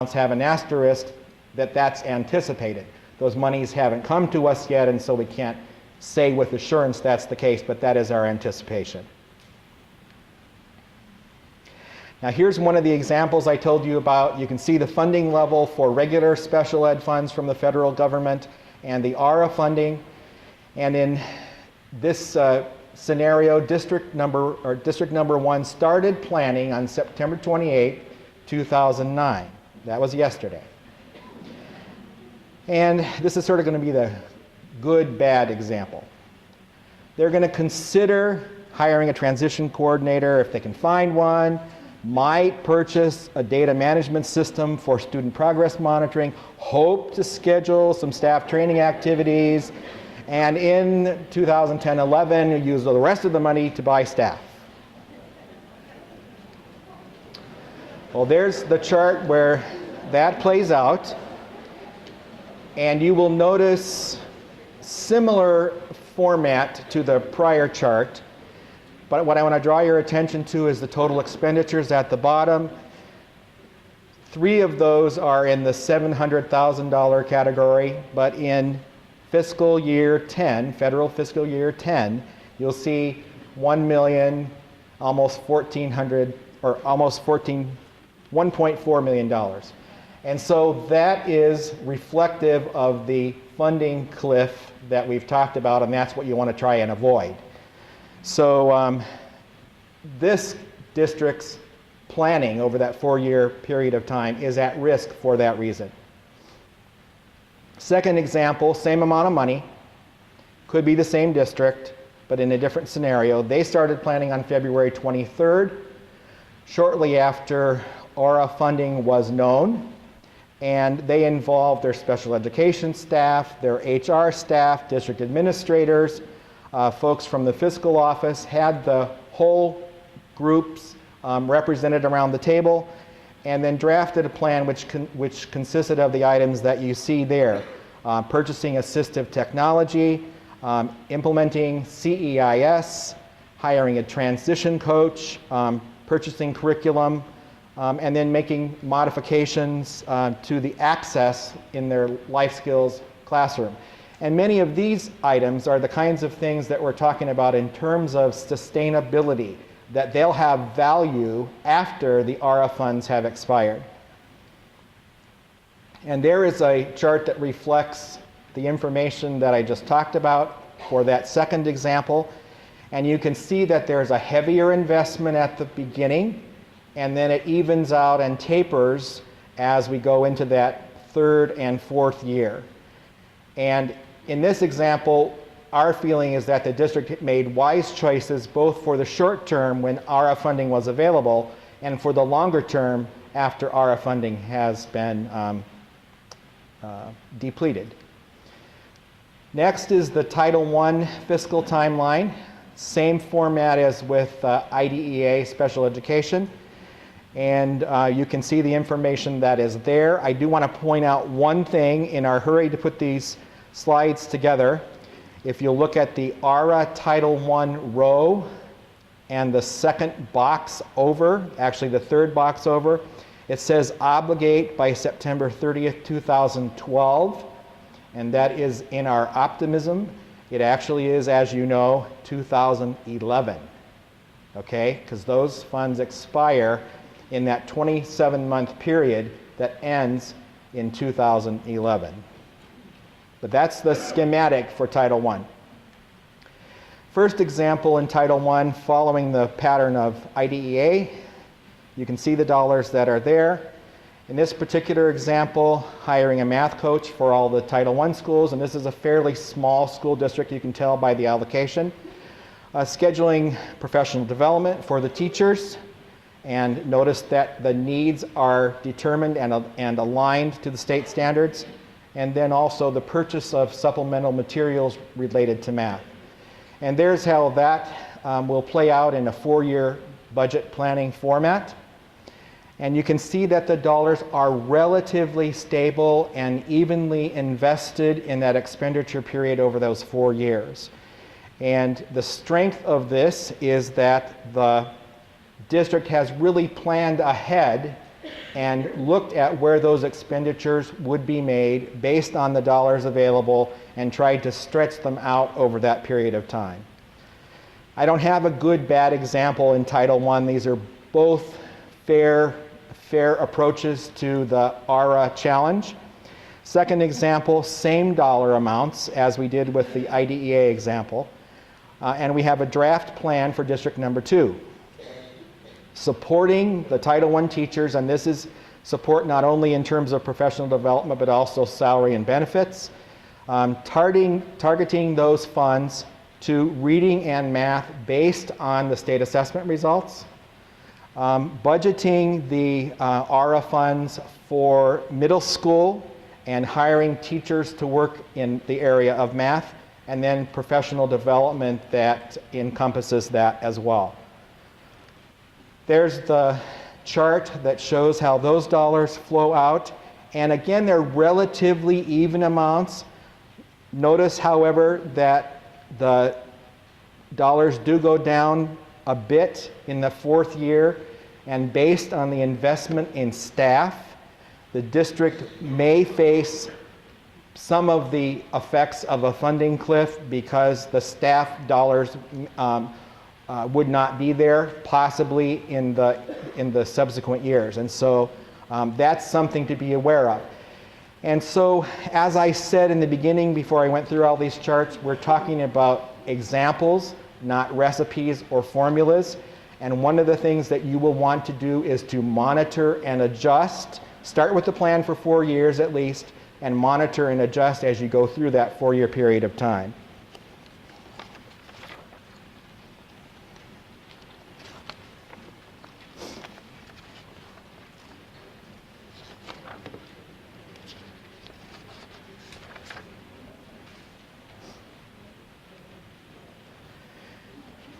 have an asterisk that that's anticipated. Those monies haven't come to us yet, and so we can't say with assurance that's the case, but that is our anticipation. Now here's one of the examples I told you about. You can see the funding level for regular special ed funds from the federal government and the ARA funding. And in this scenario, district number 1 started planning on September 28, 2009. That was yesterday. And this is sort of going to be the good, bad example. They're going to consider hiring a transition coordinator if they can find one, might purchase a data management system for student progress monitoring, hope to schedule some staff training activities, and in 2010-11 use the rest of the money to buy staff. Well, there's the chart where that plays out, and you will notice similar format to the prior chart, but what I want to draw your attention to is the total expenditures at the bottom. 3 of those are in the $700,000 category, but in fiscal year 10, federal fiscal year 10, you'll see 1 million, almost 1,400, or almost $1.4 million. And so that is reflective of the funding cliff that we've talked about, and that's what you want to try and avoid. So this district's planning over that 4-year period of time is at risk for that reason. Second example, same amount of money, could be the same district, but in a different scenario. They started planning on February 23rd, shortly after ARA funding was known, and they involved their special education staff, their HR staff, district administrators, folks from the fiscal office, had the whole groups represented around the table, and then drafted a plan which consisted of the items that you see there. Purchasing assistive technology, implementing CEIS, hiring a transition coach, purchasing curriculum, and then making modifications to the access in their life skills classroom. And many of these items are the kinds of things that we're talking about in terms of sustainability, that they'll have value after the ARA funds have expired. And there is a chart that reflects the information that I just talked about for that second example. And you can see that there's a heavier investment at the beginning, and then it evens out and tapers as we go into that 3rd and 4th year. And in this example, our feeling is that the district made wise choices both for the short term when ARA funding was available and for the longer term after ARA funding has been depleted. Next is the Title I fiscal timeline. Same format as with IDEA special education. And you can see the information that is there. I do want to point out one thing in our hurry to put these slides together. If you look at the ARA Title I row and the second box over, actually the third box over, it says obligate by September 30th, 2012, and that is in our optimism. It actually is, as you know, 2011, okay? Because those funds expire in that 27-month period that ends in 2011. But that's the schematic for Title I. First example in Title I, following the pattern of IDEA. You can see the dollars that are there. In this particular example, hiring a math coach for all the Title I schools, and this is a fairly small school district, you can tell by the allocation. Scheduling professional development for the teachers, and notice that the needs are determined and aligned to the state standards, and then also the purchase of supplemental materials related to math. And there's how that will play out in a 4-year budget planning format. And you can see that the dollars are relatively stable and evenly invested in that expenditure period over those 4 years. And the strength of this is that the district has really planned ahead and looked at where those expenditures would be made based on the dollars available and tried to stretch them out over that period of time. I don't have a good, bad example in Title I. These are both fair approaches to the ARA challenge. Second example, same dollar amounts as we did with the IDEA example. And we have a draft plan for district number 2. Supporting the Title I teachers, and this is support not only in terms of professional development, but also salary and benefits. Targeting those funds to reading and math based on the state assessment results. Budgeting the ARA funds for middle school and hiring teachers to work in the area of math, and then professional development that encompasses that as well. There's the chart that shows how those dollars flow out, and again, they're relatively even amounts. Notice, however, that the dollars do go down a bit in the 4th year, and based on the investment in staff, the district may face some of the effects of a funding cliff because the staff dollars would not be there, possibly in the subsequent years. And so that's something to be aware of. And so, as I said in the beginning before I went through all these charts, we're talking about examples, not recipes or formulas. And one of the things that you will want to do is to monitor and adjust. Start with the plan for 4 years at least, and monitor and adjust as you go through that 4-year period of time.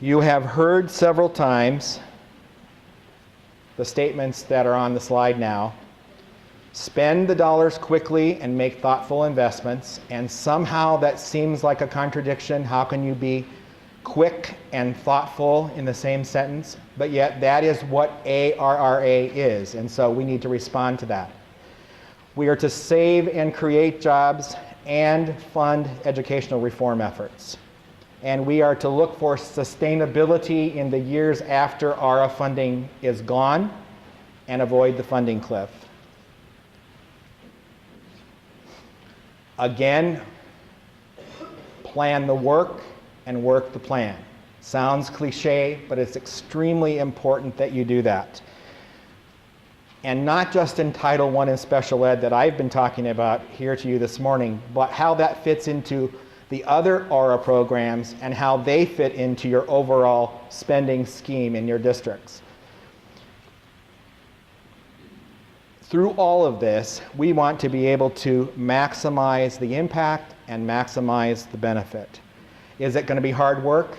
You have heard several times the statements that are on the slide now. Spend the dollars quickly and make thoughtful investments, and somehow that seems like a contradiction. How can you be quick and thoughtful in the same sentence? But yet that is what ARRA is, and so we need to respond to that. We are to save and create jobs and fund educational reform efforts. And we are to look for sustainability in the years after ARA funding is gone and avoid the funding cliff. Again, plan the work and work the plan. Sounds cliche, but it's extremely important that you do that. And not just in Title I and special ed that I've been talking about here to you this morning, but how that fits into the other ARA programs and how they fit into your overall spending scheme in your districts. Through all of this, we want to be able to maximize the impact and maximize the benefit. Is it going to be hard work?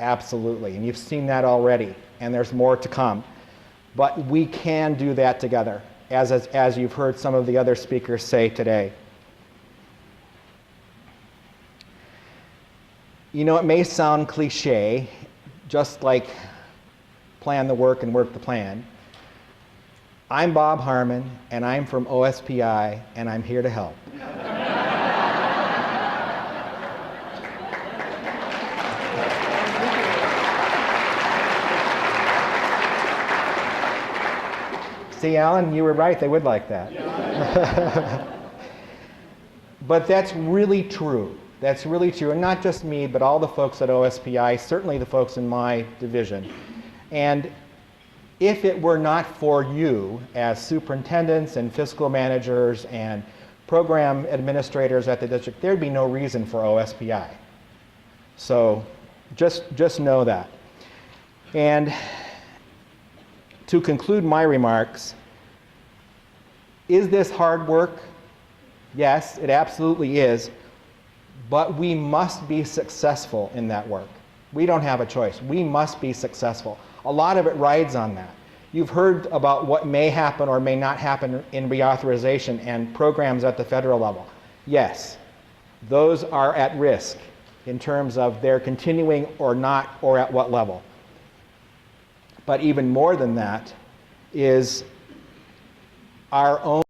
Absolutely, and you've seen that already, and there's more to come. But we can do that together, as you've heard some of the other speakers say today. You know, it may sound cliche, just like plan the work and work the plan. I'm Bob Harmon, and I'm from OSPI, and I'm here to help. See, Alan, you were right. They would like that. But that's really true. That's really true, and not just me, but all the folks at OSPI, certainly the folks in my division. And if it were not for you as superintendents and fiscal managers and program administrators at the district, there'd be no reason for OSPI. So just know that. And to conclude my remarks, is this hard work? Yes, it absolutely is. But we must be successful in that work. We don't have a choice. We must be successful. A lot of it rides on that. You've heard about what may happen or may not happen in reauthorization and programs at the federal level. Yes, those are at risk in terms of their continuing or not, or at what level. But even more than that is our own